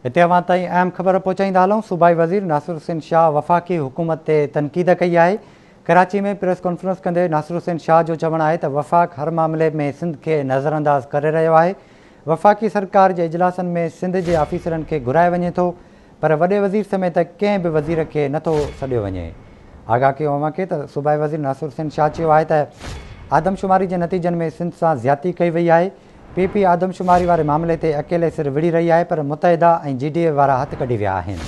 हिते अवां ताईं अहम ख़बर पहुचाईंदा हलूं। सूबाई वज़ीर नासिर हुसैन शाह वफ़ाक़ी हुकूमत ते तनक़ीद कई आहे। कराची में प्रेस कॉन्फ्रेंस कंदे नासिर हुसैन शाह जो चवणु आहे त वफ़ाक़ हर मामले में सिंध खे नज़रअंदाज़ करे रहियो आहे। वफ़ाक़ी सरकार जे इजलासनि में सिंध जे ऑफिसरनि खे घुराए वञे थो, पर वॾे वज़ीर समेत कंहिं बि वज़ीर खे नथो सॾियो वञे। आगाह कयो अव्हांखे त सूबाई वज़ीर नासिर हुसैन शाह चयो आहे त आदमशुमारी जे नतीजनि में सिंध सां ज़्यादती कई वई आहे। पीपी आदमशुमारी वारे मामले ते अकेले सिर विढ़ी रही आहे, पर मुतहिदा ऐं GDA वारा हथ कढी विया आहिनि।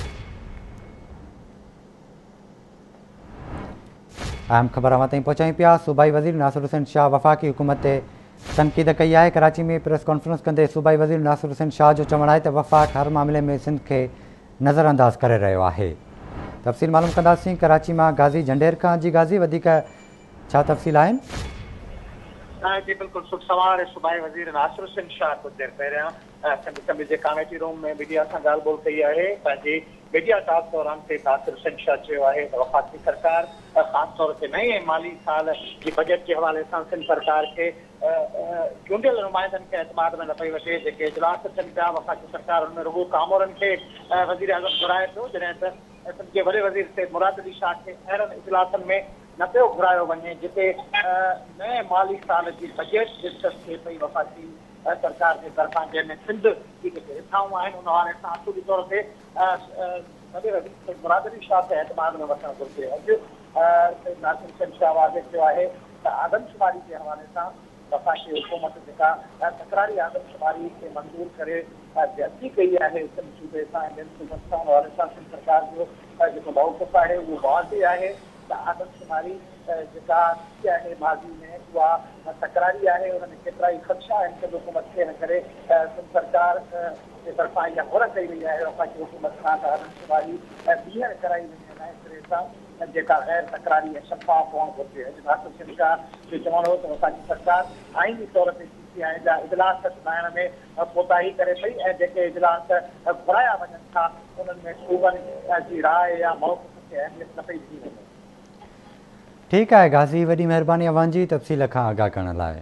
अहम ख़बर अवां ताईं पहुचायूं पिया। सूबाई वज़ीर नासिर हुसैन शाह वफ़ाक़ी हुकूमत ते तनक़ीद कई आहे। कराची में प्रेस कॉन्फ्रेंस कंदे सूबाई वज़ीर नासिर हुसैन शाह जो चवणु आहे त वफ़ाक़ हर मामले में सिंध खे नज़रअंदाज़ करे रहियो आहे। तफ़सील मालूम कंदासीं कराची मां गाज़ी झंडेर खां। जी गाज़ी, वधीक छा तफ़सील आहिनि? जी बिल्कुल शुभ सवार। सूबाई वज़ीर नासिर हुसैन शाह कुछ देर पहिरियां असेंबली जे कमेटी रूम में मीडिया सां ॻाल्हि ॿोल कई आहे। पंहिंजी मीडिया टॉक दौरान ते नासिर हुसैन शाह चयो आहे त वफ़ाक़ी सरकार ख़ासि तौर ते नए माली साल जी बजट जे हवाले सां सिंध सरकार खे चूंडियल नुमाइंदनि खे एतमाद में न पई वठे। जेके इजलास थियनि पिया वफ़ाक़ी सरकार हुन में रुगो कामोरनि खे वज़ीर आज़म घुराए थो, जॾहिं त सिंध जे वॾे वज़ीर सैयद मुराद अली शाह खे अहिड़नि इजलासनि में न पियो घुरायो वञे जिते नए माली साल जी बजट डिस्कस थिए पई वफ़ाक़ी सरकार जे तरफ़ां, जंहिंमें सिंध जी जेके रिथाऊं आहिनि उन हवाले सां असूली तौर ते वॾे वज़ीर मुराद अली शाह खे एतमाद में वठणु घुरिजे। अॼु नासिर हुसैन शाह वाज़े चयो आहे त आदमशुमारी जे हवाले सां वफ़ाक़ी हुकूमत जेका तकरारी आदमशुमारी खे मंज़ूर करे ज़्यादती कई आहे सिंध सूबे सां ऐं ॿियनि सूबनि सां, उन हवाले सां सिंध सरकार जो जेको मौक़िफ़ आहे उहो वाज़े आहे त आदमशुमारी जेका थी आहे माज़ी में उहा तकरारी आहे। हुनमें केतिरा ई ख़दशा आहिनि सिंध हुकूमत खे, हिन करे सिंध सरकार जे तरफ़ां इहा घुर कई वई आहे वफ़ाक़ी हुकूमत सां त आदमशुमारी ॿीहर कराई वञे नए सिरे सां, जेका गैर तकरारी ऐं शफ़ाफ़ हुअणु घुरिजे। अॼु नासिर हुसैन शाह जो चवणु हो त वफ़ाक़ी सरकार आईनी तौर ते CCI जा इजलास सुधाइण में कोताही करे पई ऐं जेके इजलास घुराया वञनि था उन्हनि में सूबनि जी राय या मौक़िफ़ खे अहमियत न पई ॾिनी वञे। ठीकु आहे गाज़ी, वॾी महिरबानी अव्हांजी तफ़सील खां आगाह करण लाइ।